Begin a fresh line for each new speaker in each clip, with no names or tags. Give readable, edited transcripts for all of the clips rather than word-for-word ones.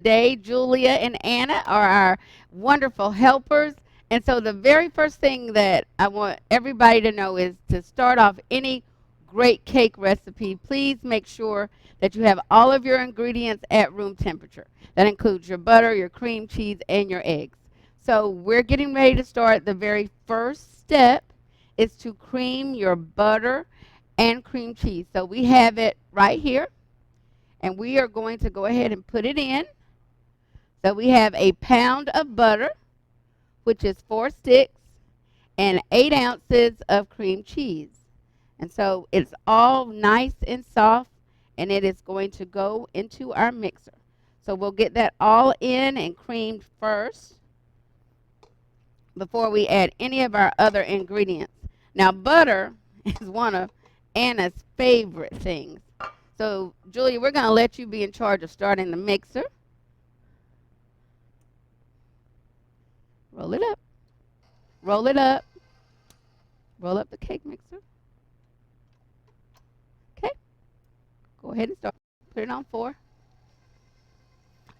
today. Julia and Anna are our wonderful helpers. And so the very first thing that I want everybody to know is to start off any great cake recipe, please make sure that you have all of your ingredients at room temperature. That includes your butter, your cream cheese, and your eggs. So we're getting ready to start. The very first step is to cream your butter and cream cheese. So we have it right here, and we are going to go ahead and put it in. So we have a pound of butter, which is 4 sticks, and 8 ounces of cream cheese. And so it's all nice and soft, and it is going to go into our mixer. So we'll get that all in and creamed first before we add any of our other ingredients. Now, butter is one of Anna's favorite things. So, Julia, we're going to let you be in charge of starting the mixer. Roll it up. Roll it up. Roll up the cake mixer. Okay. Go ahead and start. Put it on 4.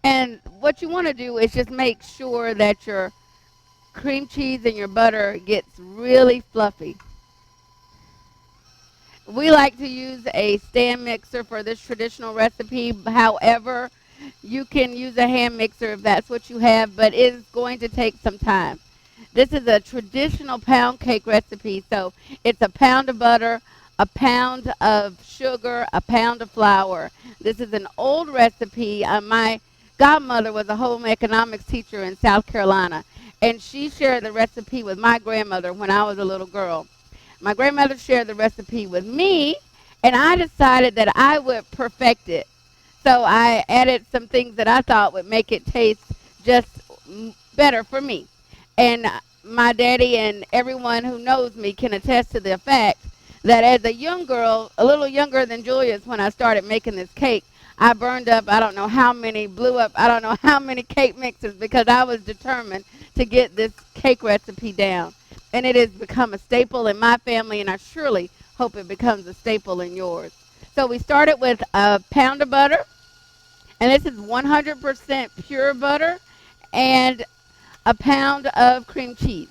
And what you want to do is just make sure that your cream cheese and your butter gets really fluffy. We like to use a stand mixer for this traditional recipe. However, you can use a hand mixer if that's what you have, but it is going to take some time. This is a traditional pound cake recipe, so it's a pound of butter, a pound of sugar, a pound of flour. This is an old recipe. My godmother was a home economics teacher in South Carolina, and she shared the recipe with my grandmother when I was a little girl. My grandmother shared the recipe with me, and I decided that I would perfect it. So I added some things that I thought would make it taste just better for me. And my daddy and everyone who knows me can attest to the fact that as a young girl, a little younger than Julia's when I started making this cake, I burned up, I don't know how many, blew up, I don't know how many cake mixes because I was determined to get this cake recipe down. And it has become a staple in my family, and I surely hope it becomes a staple in yours. So we started with a pound of butter, and this is 100% pure butter, and a pound of cream cheese.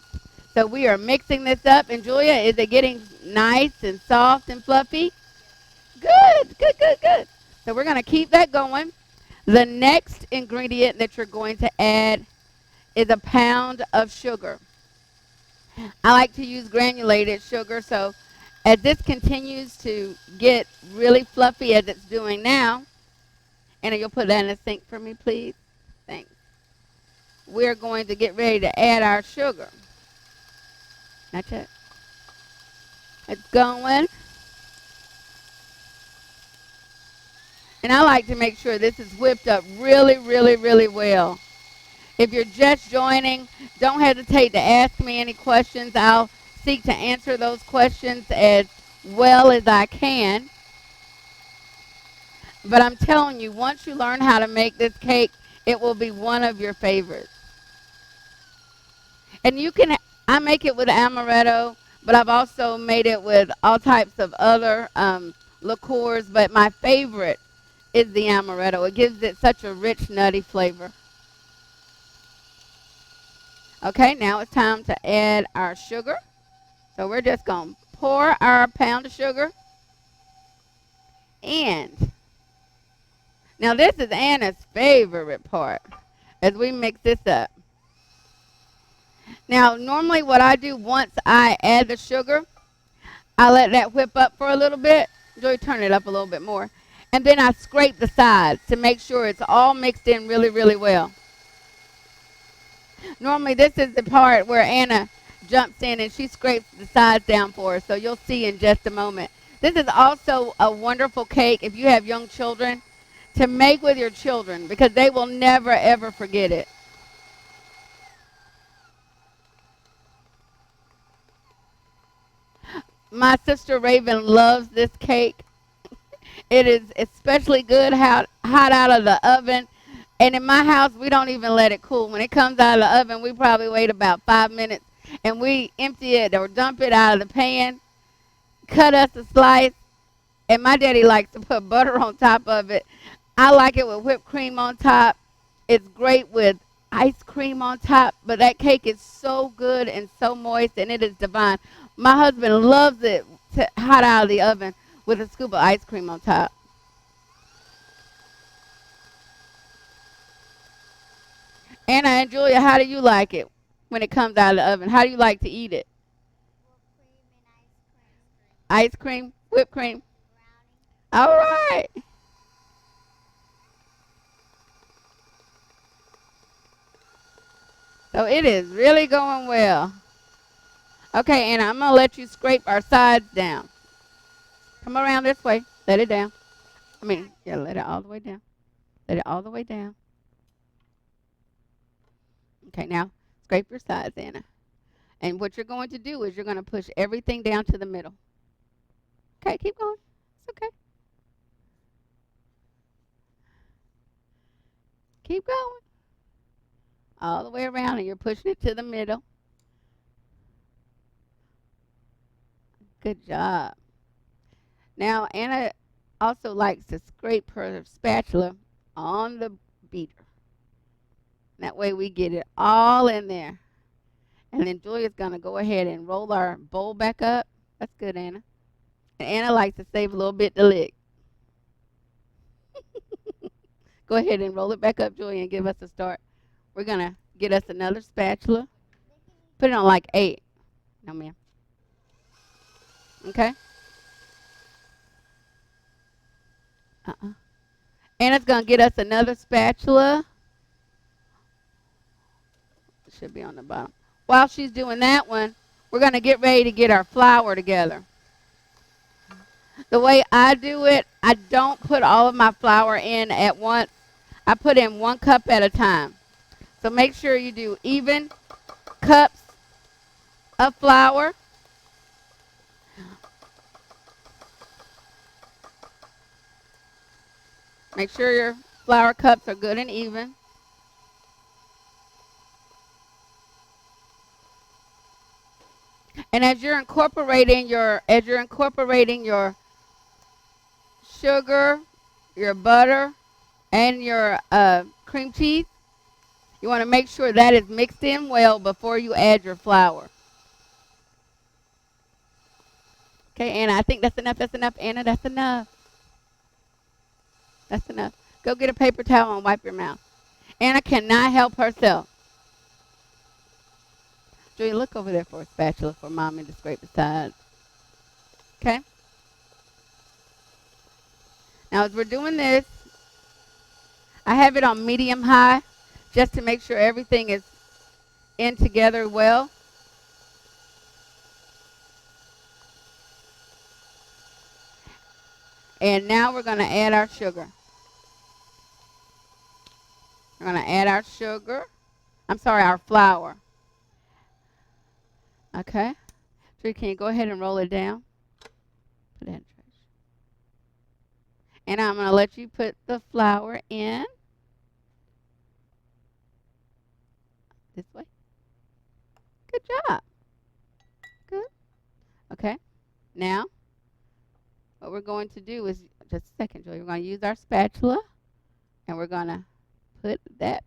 So we are mixing this up, and Julia, is it getting nice and soft and fluffy? Good, good, good, good. So we're going to keep that going. The next ingredient that you're going to add is a pound of sugar. I like to use granulated sugar, so as this continues to get really fluffy as it's doing now, Anna, you'll put that in the sink for me, please? Thanks. We're going to get ready to add our sugar. Not yet. It's going. And I like to make sure this is whipped up really, really, really well. If you're just joining, don't hesitate to ask me any questions. I'll seek to answer those questions as well as I can. But I'm telling you, once you learn how to make this cake, it will be one of your favorites. And I make it with amaretto, but I've also made it with all types of other liqueurs, but my favorite is the amaretto. It gives it such a rich, nutty flavor. Okay, now it's time to add our sugar. So we're just going to pour our pound of sugar. And now this is Anna's favorite part as we mix this up. Now, normally what I do once I add the sugar, I let that whip up for a little bit. Joy, turn it up a little bit more. And then I scrape the sides to make sure it's all mixed in really, really well. Normally this is the part where Anna jumps in and she scrapes the sides down for us, so you'll see in just a moment. This is also a wonderful cake if you have young children to make with your children because they will never, ever forget it. My sister Raven loves this cake. It is especially good hot out of the oven. And in my house, we don't even let it cool. When it comes out of the oven, we probably wait about 5 minutes. And we empty it or dump it out of the pan, cut us a slice. And my daddy likes to put butter on top of it. I like it with whipped cream on top. It's great with ice cream on top, but that cake is so good and so moist, and it is divine. My husband loves it hot out of the oven with a scoop of ice cream on top. Anna and Julia, how do you like it when it comes out of the oven? How do you like to eat it? Ice cream, whipped cream. All right. So it is really going well. Okay, Anna, I'm going to let you scrape our sides down. Come around this way. Let it down. Yeah, let it all the way down. Let it all the way down. Okay, now scrape your sides, Anna. And what you're going to do is you're going to push everything down to the middle. Okay, keep going. It's okay. Keep going. All the way around, and you're pushing it to the middle. Good job. Now, Anna also likes to scrape her spatula on the beater. That way we get it all in there. And then Julia's going to go ahead and roll our bowl back up. That's good, Anna. And Anna likes to save a little bit to lick. Go ahead and roll it back up, Julia, and give us a start. We're going to get us another spatula. Put it on like 8. No, ma'am. Okay? Anna's going to get us another spatula. It should be on the bottom. While she's doing that one, we're going to get ready to get our flour together. The way I do it, I don't put all of my flour in at once. I put in 1 cup at a time. So make sure you do even cups of flour. Make sure your flour cups are good and even. And as you're incorporating your sugar, your butter, and your cream cheese, you want to make sure that is mixed in well before you add your flour. Okay, Anna, I think that's enough. That's enough, Anna. That's enough. That's enough. Go get a paper towel and wipe your mouth. Anna cannot help herself. Julia, look over there for a spatula for Mommy to scrape the sides. Okay? Now, as we're doing this, I have it on medium high just to make sure everything is in together well. And now we're going to add our sugar. We're going to add our sugar. Our flour. Okay? So can you go ahead and roll it down? Put that in trash. And I'm going to let you put the flour in. This way. Good job. Good. Okay. Now, what we're going to do is, just a second, Joey, we're going to use our spatula, and we're going to put that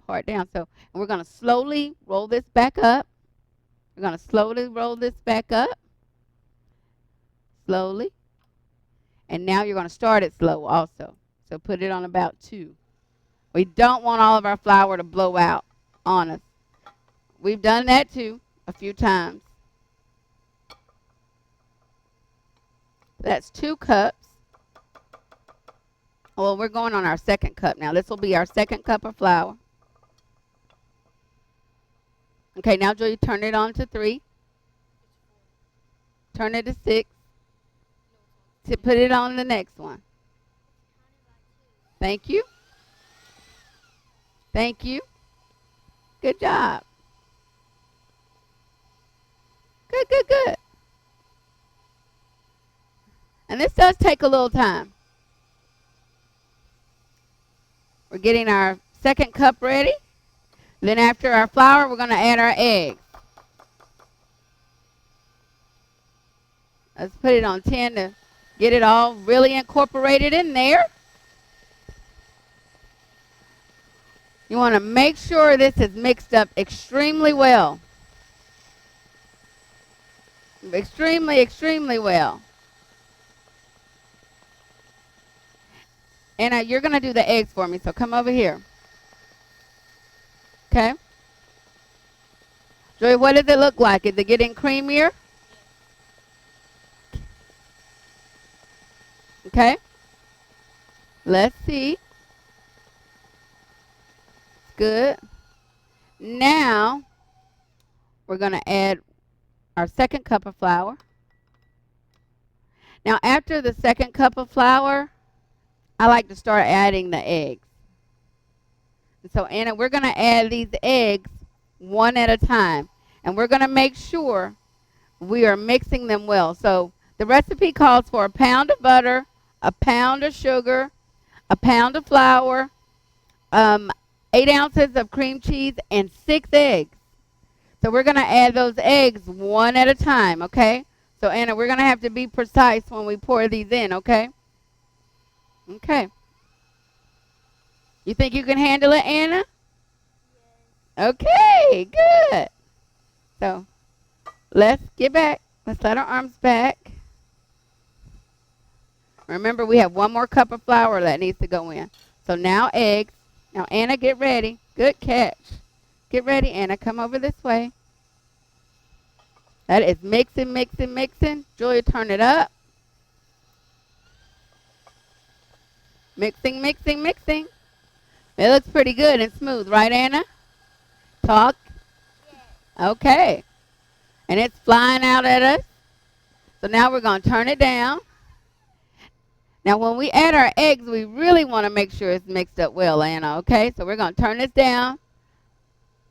part down. So, and we're going to slowly roll this back up. We're going to slowly roll this back up. Slowly. And now you're going to start it slow also. So put it on about 2. We don't want all of our flour to blow out on us. We've done that too a few times. That's 2 cups. Well, we're going on our 2nd cup now. This will be our 2nd cup of flour. Okay, now Julie, turn it on to 3. Turn it to 6. To put it on the next one. Thank you. Thank you. Good job. Good, good, good. And this does take a little time. We're getting our 2nd cup ready. Then after our flour, we're going to add our eggs. Let's put it on 10 to get it all really incorporated in there. You want to make sure this is mixed up extremely well. Extremely, extremely well. Anna, you're going to do the eggs for me, so come over here. Okay? Joy, what does it look like? Is it getting creamier? Okay? Let's see. Good. Now, we're going to add our second cup of flour. Now, after the second cup of flour, I like to start adding the eggs. So, Anna, we're going to add these eggs one at a time. And we're going to make sure we are mixing them well. So, the recipe calls for a pound of butter, a pound of sugar, a pound of flour, 8 ounces of cream cheese, and 6 eggs. So we're going to add those eggs one at a time, okay? So, Anna, we're going to have to be precise when we pour these in, okay? Okay. You think you can handle it, Anna? Okay, good. So, let's get back. Let's let our arms back. Remember, we have 1 more cup of flour that needs to go in. So now eggs. Now, Anna, get ready. Good catch. Get ready, Anna. Come over this way. That is mixing, mixing, mixing. Julia, turn it up. Mixing, mixing, mixing. It looks pretty good and smooth, right, Anna? Talk. Okay. And it's flying out at us. So now we're going to turn it down. Now, when we add our eggs, we really want to make sure it's mixed up well, Anna, okay? So we're going to turn this down.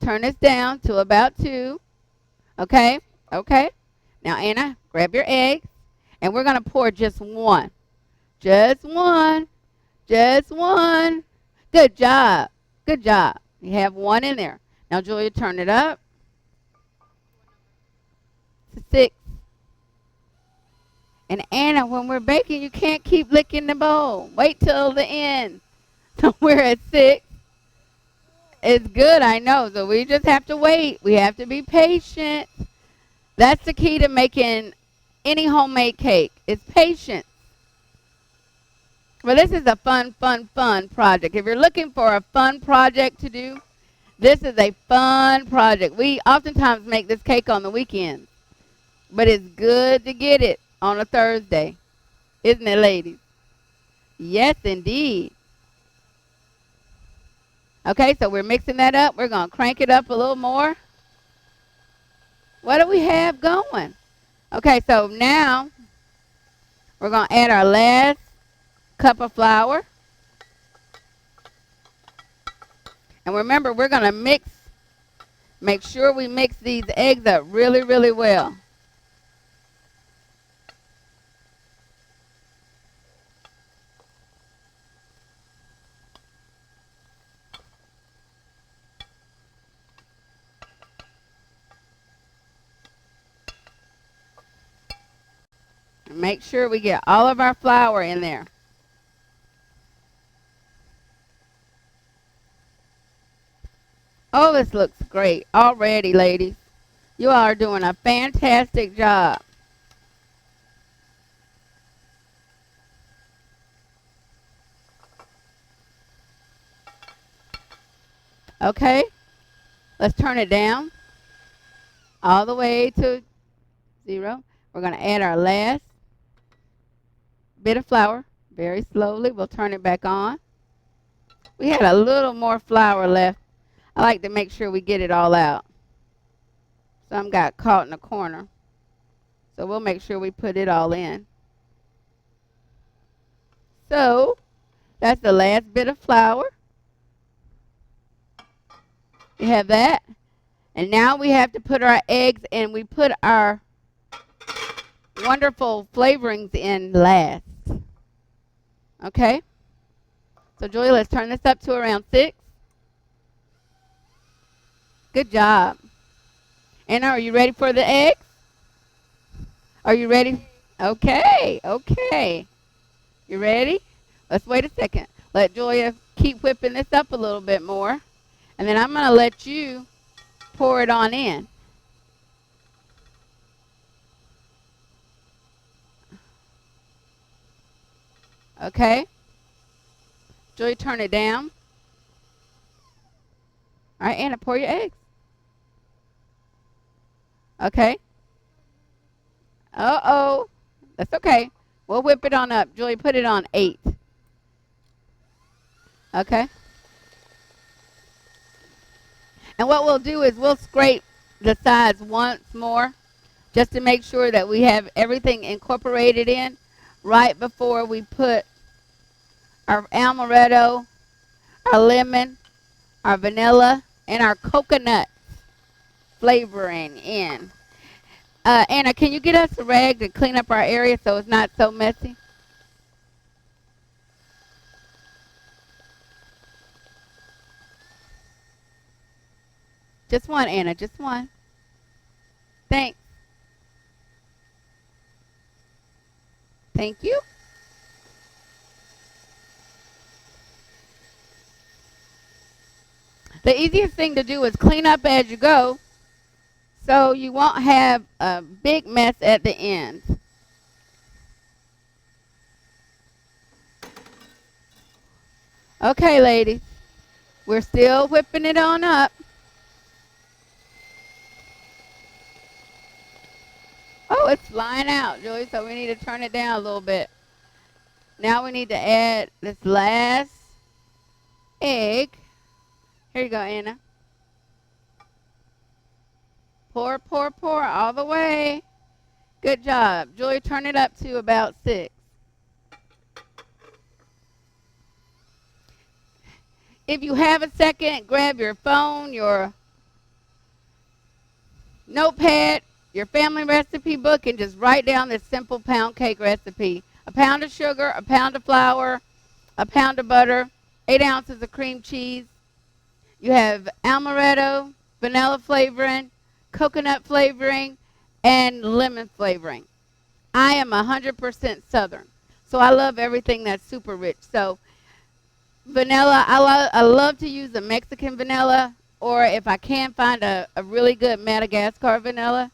Turn this down to about 2. Okay? Okay? Now, Anna, grab your eggs, and we're going to pour just 1. Just 1. Just 1. Good job. Good job. You have 1 in there. Now, Julia, turn it up to 6. And Anna, when we're baking, you can't keep licking the bowl. Wait till the end. So we're at 6. It's good, I know. So we just have to wait. We have to be patient. That's the key to making any homemade cake. It's patience. Well, this is a fun project. If you're looking for a fun project to do, this is a fun project. We oftentimes make this cake on the weekends. But it's good to get it on a Thursday. Isn't it, ladies? Yes, indeed. Okay, so we're mixing that up. We're going to crank it up a little more. What do we have going? Okay, so now we're going to add our last cup of flour. And remember, we're going to make sure we mix these eggs up really, really well. Make sure we get all of our flour in there. Oh, this looks great already, ladies. You all are doing a fantastic job. Okay, let's turn it down all the way to 0. We're going to add our last bit of flour very slowly. We'll turn it back on. We had a little more flour left. I like to make sure we get it all out. Some got caught in the corner. So we'll make sure we put it all in. So that's the last bit of flour. We have that. And now we have to put our eggs and we put our wonderful flavorings in last. Okay? So, Julia, let's turn this up to around 6. Good job. Anna, are you ready for the eggs? Are you ready? Okay, okay. You ready? Let's wait a second. Let Julia keep whipping this up a little bit more. And then I'm going to let you pour it on in. Okay? Julie, turn it down. All right, Anna, pour your eggs. Okay? Uh-oh. That's okay. We'll whip it on up. Julie, put it on 8. Okay? And what we'll do is we'll scrape the sides once more just to make sure that we have everything incorporated in right before we put our amaretto, our lemon, our vanilla, and our coconut flavoring in. Anna, can you get us a rag to clean up our area so it's not so messy? Just one, Anna, just one. Thanks. Thank you. The easiest thing to do is clean up as you go so you won't have a big mess at the end. Okay, ladies, we're still whipping it on up. Oh, it's flying out, Julie, so we need to turn it down a little bit. Now we need to add this last egg. Here you go, Anna. Pour, pour, pour all the way. Good job. Julie, turn it up to about 6. If you have a second, grab your phone, your notepad, your family recipe book, and just write down this simple pound cake recipe. A pound of sugar, a pound of flour, a pound of butter, 8 ounces of cream cheese. You have amaretto, vanilla flavoring, coconut flavoring, and lemon flavoring. I am 100% Southern, so I love everything that's super rich. So vanilla, I love to use a Mexican vanilla, or if I can find a really good Madagascar vanilla.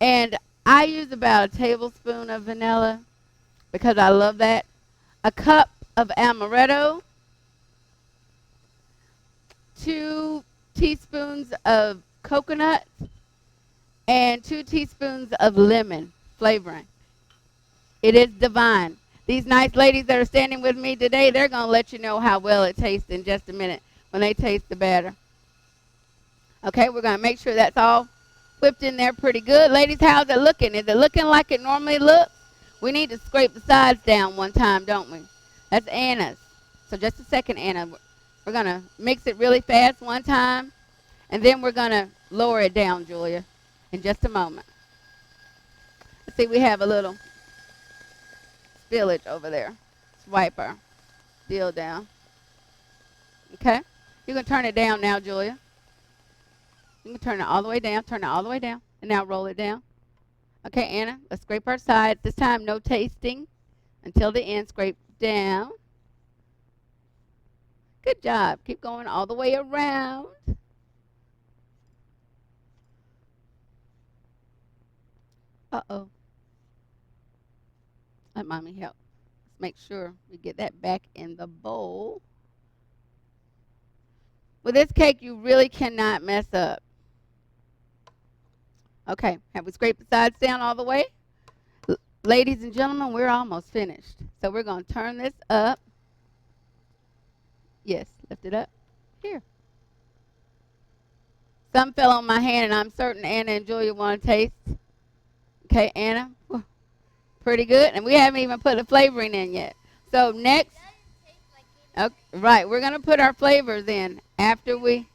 And I use about a tablespoon of vanilla because I love that. A cup of amaretto, 2 teaspoons of coconut, and 2 teaspoons of lemon flavoring. It is divine. These nice ladies that are standing with me today, they're going to let you know how well it tastes in just a minute when they taste the batter. Okay, we're going to make sure that's all whipped in there pretty good. Ladies, how's it looking? Is it looking like it normally looks? We need to scrape the sides down one time, don't we? That's Anna's. So just a second, Anna. We're going to mix it really fast one time, and then we're going to lower it down, Julia, in just a moment. Let's see, we have a little spillage over there. Let's wipe our deal down. Okay? You can turn it down now, Julia. You can turn it all the way down, turn it all the way down, and now roll it down. Okay, Anna, let's scrape our sides. This time, no tasting until the end. Scrape down. Good job. Keep going all the way around. Uh-oh. Let Mommy help. Let's make sure we get that back in the bowl. With this cake, you really cannot mess up. Okay, have we scraped the sides down all the way? Ladies and gentlemen, we're almost finished. So we're going to turn this up. Yes, lift it up. Here. Some fell on my hand, and I'm certain Anna and Julia want to taste. Okay, Anna. Pretty good. And we haven't even put the flavoring in yet. So next. Okay, right, we're going to put our flavors in after we.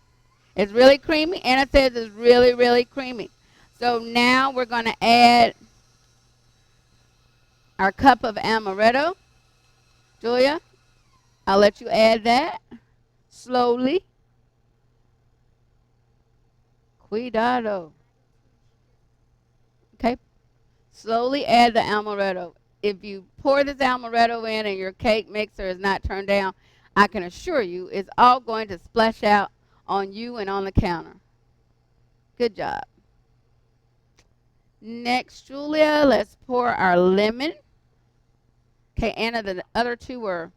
It's really creamy. Anna says it's really, really creamy. So now we're going to add our cup of amaretto. Julia, I'll let you add that slowly. Cuidado. Okay. Slowly add the amaretto. If you pour this amaretto in and your cake mixer is not turned down, I can assure you it's all going to splash out on you and on the counter. Good job. Next, Julia, let's pour our lemon. Okay, Anna, the other two were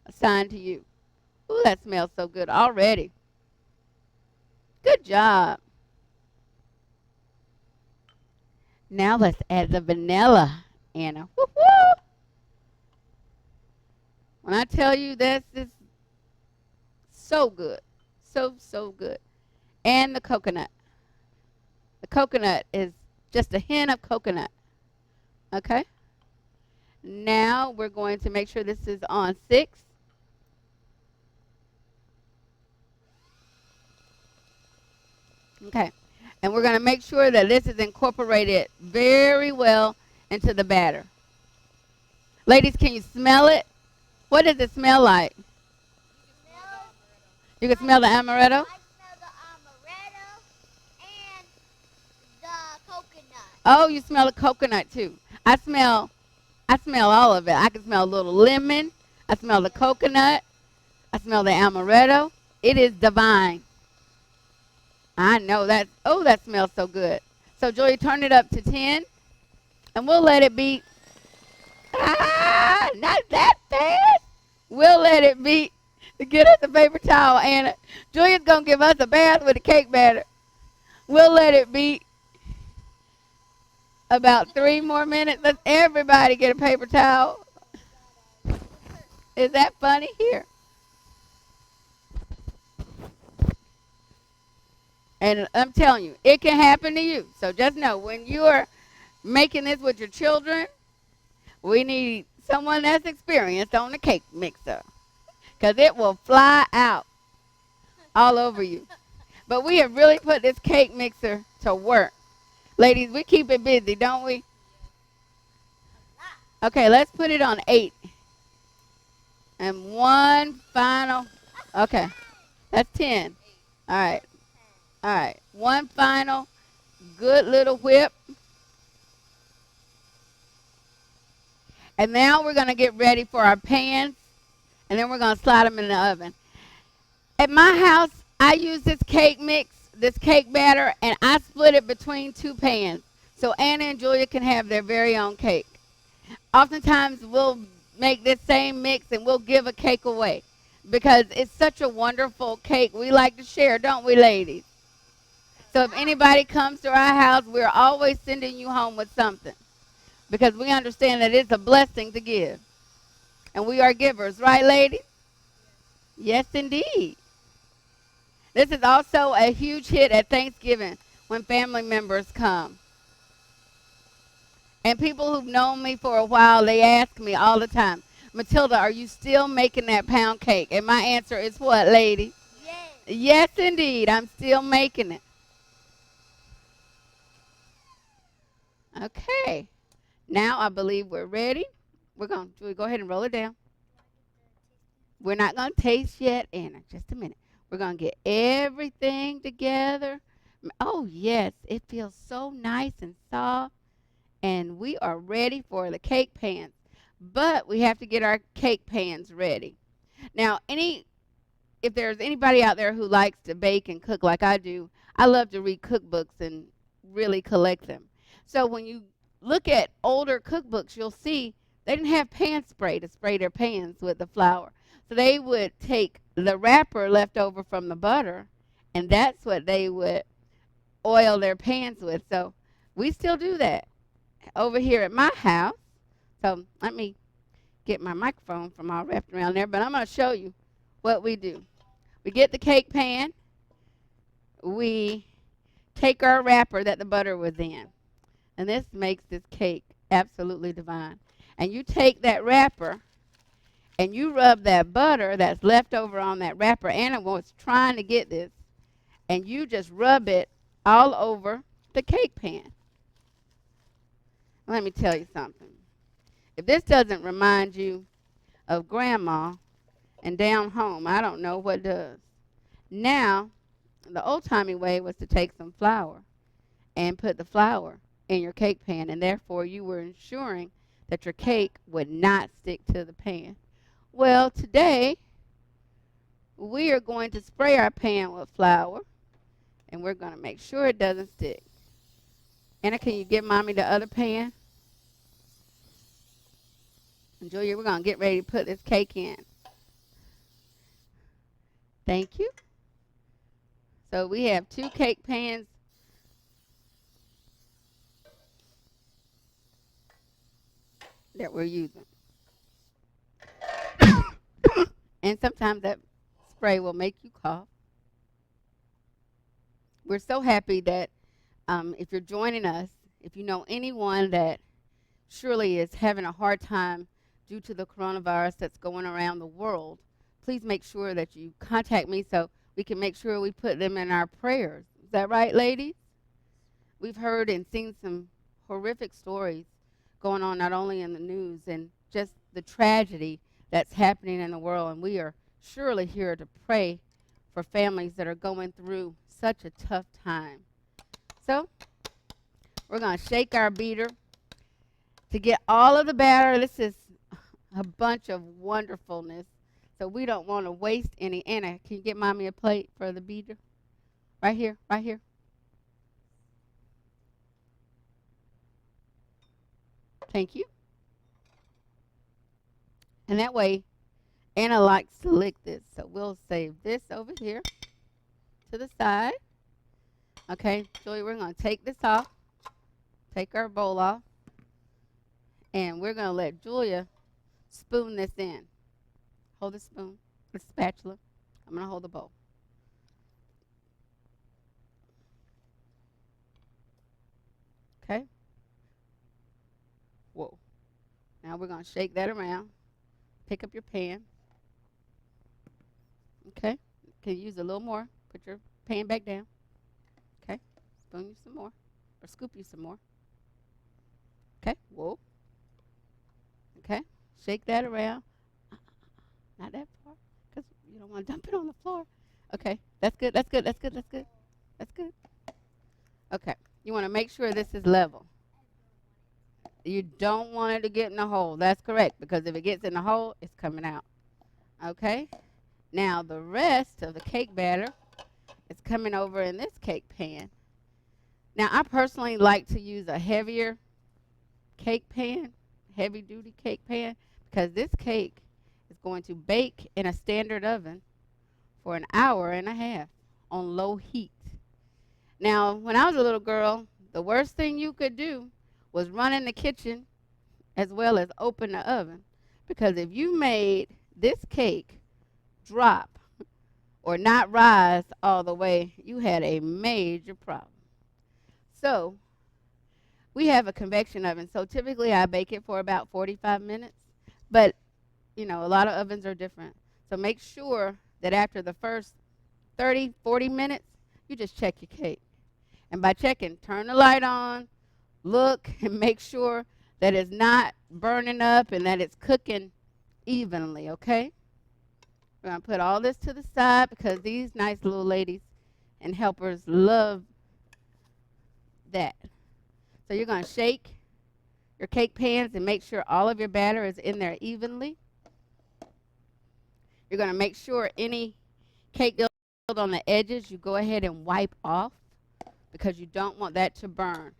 assigned to you. Ooh, that smells so good already. Good job. Now let's add the vanilla, Anna. Woo-hoo! When I tell you this is so good. So, so good. And the coconut. The coconut is just a hint of coconut. Okay? Now we're going to make sure this is on 6. Okay. And we're going to make sure that this is incorporated very well into the batter. Ladies, can you smell it? What does it smell like? You can smell the amaretto?
I smell the amaretto and the coconut.
Oh, you smell the coconut too. I smell all of it. I can smell a little lemon. I smell the coconut. I smell the amaretto. It is divine. I know that. Oh, that smells so good. So, Joy, turn it up to 10, and we'll let it beat. Ah, not that fast. We'll let it beat. To get us a paper towel, Anna. Julia's going to give us a bath with a cake batter. We'll let it beat about 3 more minutes. Let's everybody get a paper towel. Is that funny? Here. And I'm telling you, it can happen to you. So just know, when you are making this with your children, we need someone that's experienced on the cake mixer, because it will fly out all over you. But we have really put this cake mixer to work. Ladies, we keep it busy, don't we? Okay, let's put it on 8. And one final, okay, that's 10. All right, all right. One final good little whip. And now we're going to get ready for our pans, and then we're going to slide them in the oven. At my house, I use this cake mix, this cake batter, and I split it between 2 pans so Anna and Julia can have their very own cake. Oftentimes, we'll make this same mix and we'll give a cake away because it's such a wonderful cake. We like to share, don't we, ladies? So if anybody comes to our house, we're always sending you home with something because we understand that it's a blessing to give. And we are givers, right, ladies? Yes, indeed. This is also a huge hit at Thanksgiving when family members come. And people who've known me for a while, they ask me all the time, Matilda, are you still making that pound cake? And my answer is what, lady?
Yes.
Yes, indeed. I'm still making it. Okay. Now I believe we're ready. We're going to go ahead and roll it down. We're not going to taste yet, Anna. Just a minute. We're going to get everything together. Oh, yes. It feels so nice and soft. And we are ready for the cake pans. But we have to get our cake pans ready. Now, if there's anybody out there who likes to bake and cook like I do, I love to read cookbooks and really collect them. So when you look at older cookbooks, you'll see they didn't have pan spray to spray their pans with the flour. So they would take the wrapper left over from the butter, and that's what they would oil their pans with. So we still do that over here at my house. So let me get my microphone from all wrapped around there, but I'm going to show you what we do. We get the cake pan. We take our wrapper that the butter was in, and this makes this cake absolutely divine. And you take that wrapper and you rub that butter that's left over on that wrapper. Anna was trying to get this, and you just rub it all over the cake pan. Let me tell you something. If this doesn't remind you of Grandma and down home, I don't know what does. Now, the old-timey way was to take some flour and put the flour in your cake pan, and therefore you were ensuring that your cake would not stick to the pan. Well, today, we are going to spray our pan with flour, and we're going to make sure it doesn't stick. Anna, can you give Mommy the other pan? And Julia, we're going to get ready to put this cake in. Thank you. So we have 2 cake pans that we're using. And sometimes that spray will make you cough. We're so happy that if you're joining us, if you know anyone that surely is having a hard time due to the coronavirus that's going around the world, please make sure that you contact me so we can make sure we put them in our prayers. Is that right, ladies? We've heard and seen some horrific stories going on not only in the news and just the tragedy that's happening in the world, and we are surely here to pray for families that are going through such a tough time. So we're going to shake our beater to get all of the batter. This is a bunch of wonderfulness, so we don't want to waste any. Anna, can you get Mommy a plate for the beater? Right here, right here. Thank you. And that way, Anna likes to lick this, so we'll save this over here to the side. Okay, Julia, we're going to take this off, take our bowl off, and we're going to let Julia spoon this in. Hold the spoon, the spatula. I'm going to hold the bowl. Okay. Whoa. Now we're going to shake that around. Pick up your pan. Okay. Can you use a little more? Put your pan back down. Okay. Spoon you some more. Or scoop you some more. Okay. Whoa. Okay. Shake that around. Not that far. Because you don't want to dump it on the floor. Okay. That's good. That's good. That's good. That's good. That's good. Okay. You want to make sure this is level. You don't want it to get in the hole. That's correct. Because if it gets in the hole, it's coming out. Okay. Now the rest of the cake batter is coming over in this cake pan. Now I personally like to use a heavier cake pan, heavy duty cake pan, because this cake is going to bake in a standard oven for an hour and a half on low heat. Now, when I was a little girl, the worst thing you could do was run in the kitchen as well as open the oven, because if you made this cake drop or not rise all the way, you had a major problem. So we have a convection oven. So typically I bake it for about 45 minutes. But, you know, a lot of ovens are different. So make sure that after the first 30, 40 minutes, you just check your cake. And by checking, turn the light on, look, and make sure that it's not burning up and that it's cooking evenly, okay? We're going to put all this to the side because these nice little ladies and helpers love that. So you're going to shake your cake pans and make sure all of your batter is in there evenly. You're going to make sure any cake guild on the edges you go ahead and wipe off because you don't want that to burn.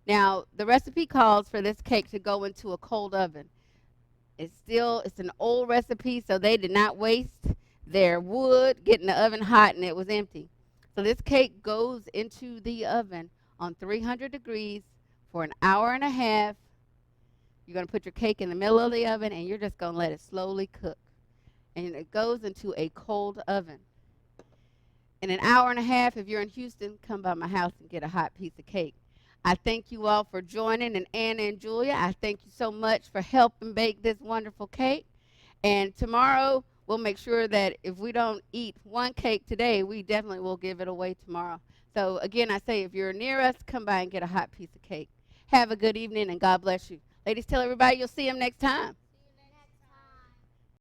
Now, the recipe calls for this cake to go into a cold oven. It's an old recipe, so they did not waste their wood getting the oven hot and it was empty. So this cake goes into the oven on 300 degrees for an hour and a half. You're going to put your cake in the middle of the oven and you're just going to let it slowly cook. And it goes into a cold oven. In an hour and a half, if you're in Houston, come by my house and get a hot piece of cake. I thank you all for joining, and Anna and Julia, I thank you so much for helping bake this wonderful cake. And tomorrow, we'll make sure that if we don't eat one cake today, we definitely will give it away tomorrow. So again, I say if you're near us, come by and get a hot piece of cake. Have a good evening, and God bless you. Ladies, tell everybody you'll see them next time.